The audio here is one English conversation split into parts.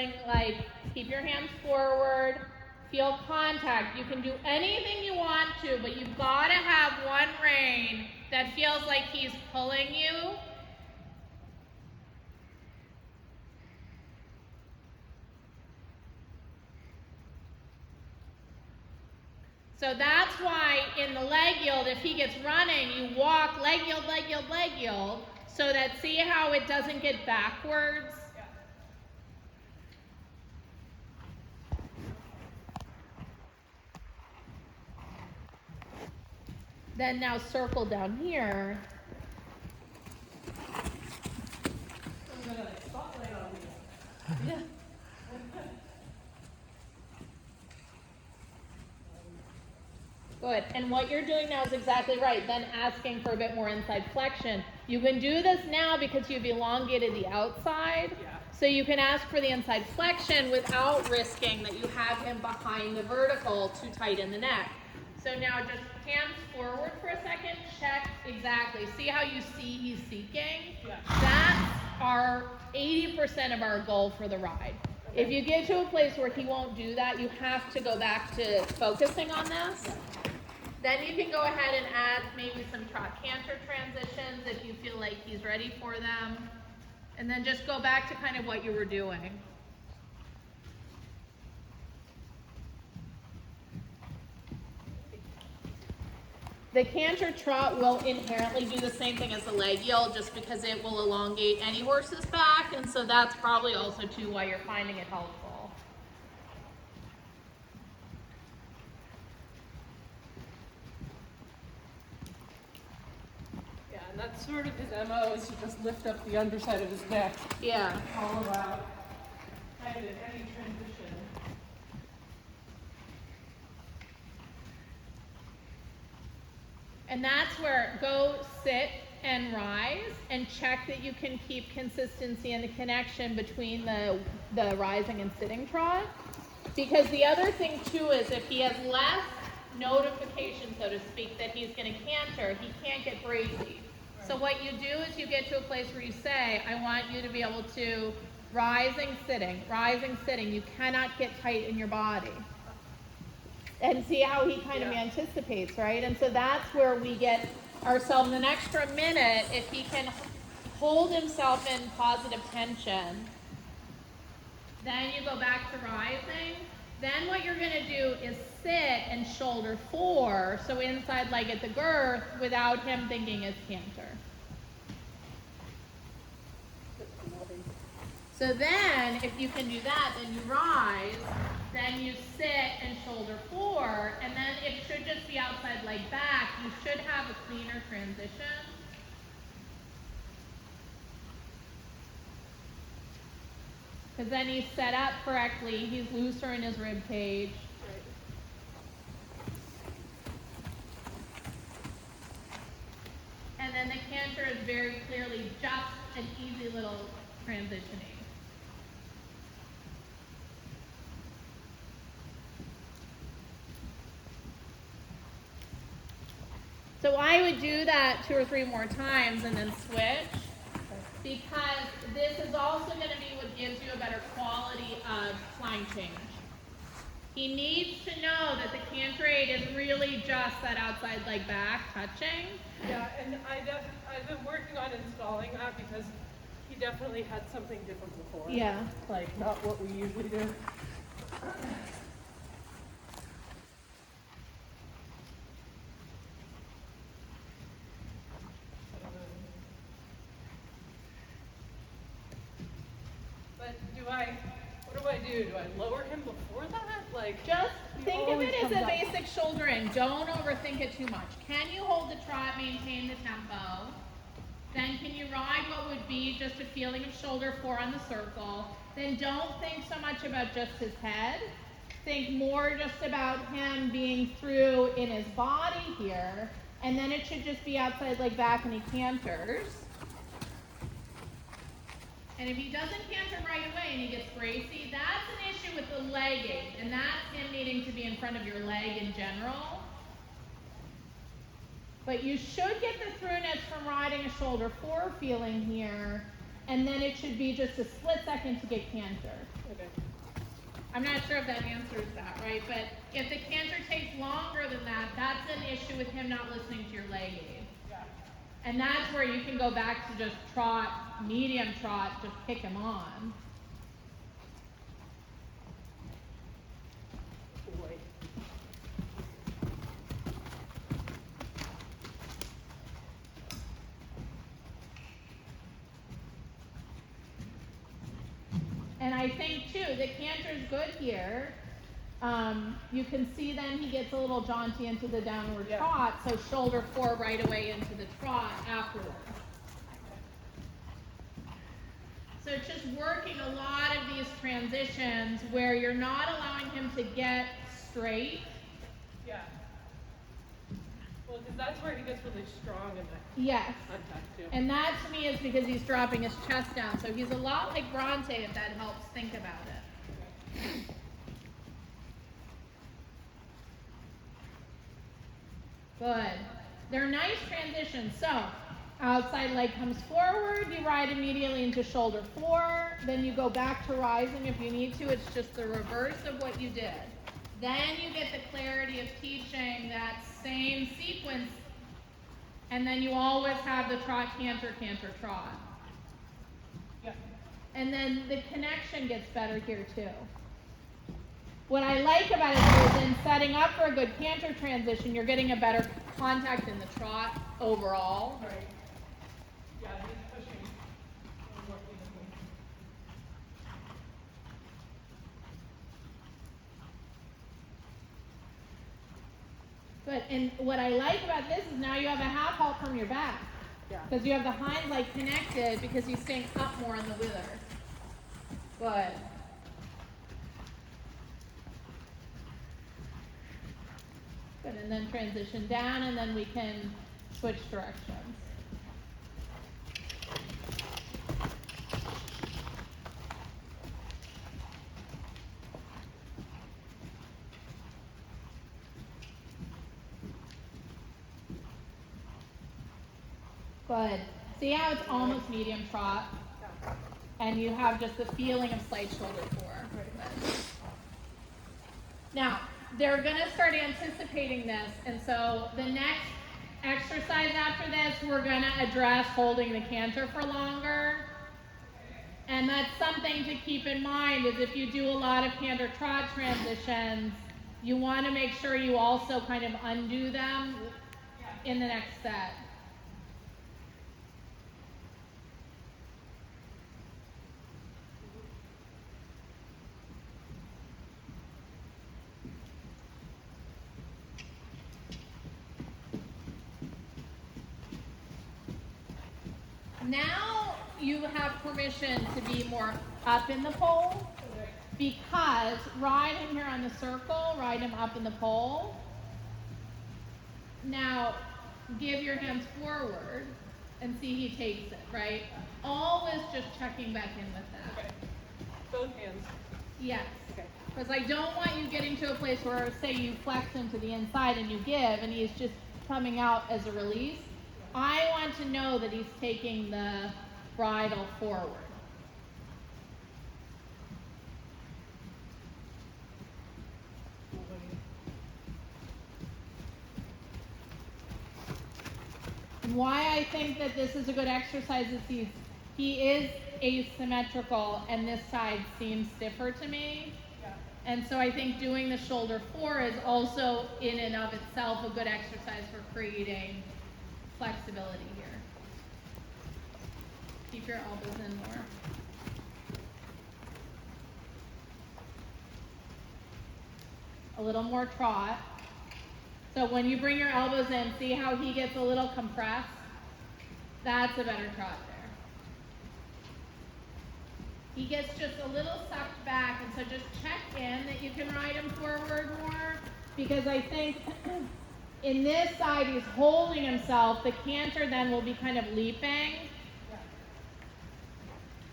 feeling like, keep your hands forward, feel contact. You can do anything you want to, but you've got to have one rein that feels like he's pulling you. So that's why in the leg yield, if he gets running, you walk leg yield, leg yield, leg yield, so that, see how it doesn't get backwards? Then now circle down here. Yeah. Good. And what you're doing now is exactly right. Then asking for a bit more inside flexion. You can do this now because you've elongated the outside. Yeah. So you can ask for the inside flexion without risking that you have him behind the vertical too tight in the neck. So now just hands forward for a second. Check exactly. See how you see he's seeking? Yeah. That's our 80% of our goal for the ride. Okay. If you get to a place where he won't do that, you have to go back to focusing on this. Yeah. Then you can go ahead and add maybe some trot canter transitions if you feel like he's ready for them. And then just go back to kind of what you were doing. The canter trot will inherently do the same thing as the leg yield just because it will elongate any horse's back, and so that's probably also too why you're finding it helpful. Yeah, and that's sort of his MO, is to just lift up the underside of his neck. Yeah. All about kind of any transition. And that's where go sit and rise and check that you can keep consistency and the connection between the rising and sitting trot. Because the other thing too is if he has less notification, so to speak, that he's going to canter, he can't get brazy. Right. So what you do is you get to a place where you say, I want you to be able to rising, sitting, rising, sitting. You cannot get tight in your body. And see how he kind of anticipates, right? And so that's where we get ourselves an extra minute if he can hold himself in positive tension. Then you go back to rising. Then what you're going to do is sit and shoulder 4, so inside leg at the girth without him thinking it's canter. So then, if you can do that, then you rise, then you sit and shoulder 4, and then it should just be outside leg back. You should have a cleaner transition. Because then he's set up correctly, he's looser in his rib cage. Right. And then the canter is very clearly just an easy little transitioning. So I would do that 2 or 3 more times and then switch, because this is also going to be what gives you a better quality of flying change. He needs to know that the canter aid is really just that outside leg back touching. Yeah, and I've been working on installing that because he definitely had something different before. Yeah. Like not what we usually do. What do I do? Do I lower him before that? Like, just think of it as a basic shouldering. Don't overthink it too much. Can you hold the trot, maintain the tempo? Then can you ride what would be just a feeling of shoulder 4 on the circle? Then don't think so much about just his head. Think more just about him being through in his body here. And then it should just be outside leg back and he canters. And if he doesn't canter right away and he gets bracy, that's an issue with the legging. And that's him needing to be in front of your leg in general. But you should get the throughness from riding a shoulder 4 feeling here. and then it should be just a split second to get canter. Okay. I'm not sure if that answers that, right? But if the canter takes longer than that, that's an issue with him not listening to your leg aid. Yeah. And that's where you can go back to just trot, medium trot, just kick him on. Boy. And I think too, the canter's good here. You can see then he gets a little jaunty into the downward trot, so shoulder 4 right away into the trot afterwards. So it's just working a lot of these transitions where you're not allowing him to get straight. Yeah. Well, because that's where he gets really strong in that Yes. contact too. And that to me is because he's dropping his chest down. So he's a lot like Bronte, if that helps think about it. Okay. Good. They're nice transitions. So outside leg comes forward, you ride immediately into shoulder 4, then you go back to rising if you need to. It's just the reverse of what you did. Then you get the clarity of teaching that same sequence, and then you always have the trot, canter, canter, trot. Yeah. And then the connection gets better here too. What I like about it is in setting up for a good canter transition, you're getting a better contact in the trot overall. Right. Yeah, he's pushing. And working. Good. And what I like about this is now you have a half halt from your back. Yeah. Because you have the hind leg connected because he's staying up more on the wither. Good. Good. And then transition down, and then we can switch directions. Good. See how it's almost medium trot? And you have just the feeling of slight shoulder 4. Good. Now, they're going to start anticipating this, and so the next exercise after this, we're going to address holding the canter for longer. And that's something to keep in mind is if you do a lot of canter trot transitions, you want to make sure you also kind of undo them in the next set. Now you have permission to be more up in the pole because ride him here on the circle, ride him up in the pole. Now give your hands forward and see he takes it, right? Always just checking back in with that. Okay. Both hands. Yes. Okay. Because I don't want you getting to a place where, say, you flex him to the inside and you give and he's just coming out as a release. I want to know that he's taking the bridle forward. And why I think that this is a good exercise is he is asymmetrical and this side seems stiffer to me. Yeah. And so I think doing the shoulder 4 is also in and of itself a good exercise for creating flexibility here. Keep your elbows in more. A little more trot. So when you bring your elbows in, see how he gets a little compressed? That's a better trot there. He gets just a little sucked back, and so just check in that you can ride him forward more, because I think in this side he's holding himself. The canter then will be kind of leaping.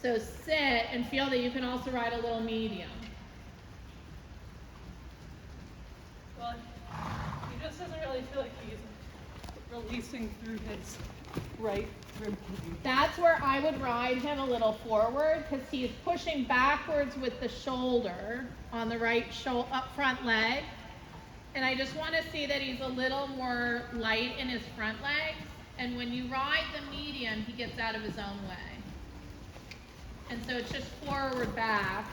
So sit and feel that you can also ride a little medium. Well, he just doesn't really feel like he's releasing through his right rib cage. That's where I would ride him a little forward because he's pushing backwards with the shoulder on the right up front leg. And I just want to see that he's a little more light in his front legs. And when you ride the medium, he gets out of his own way. And so it's just forward back.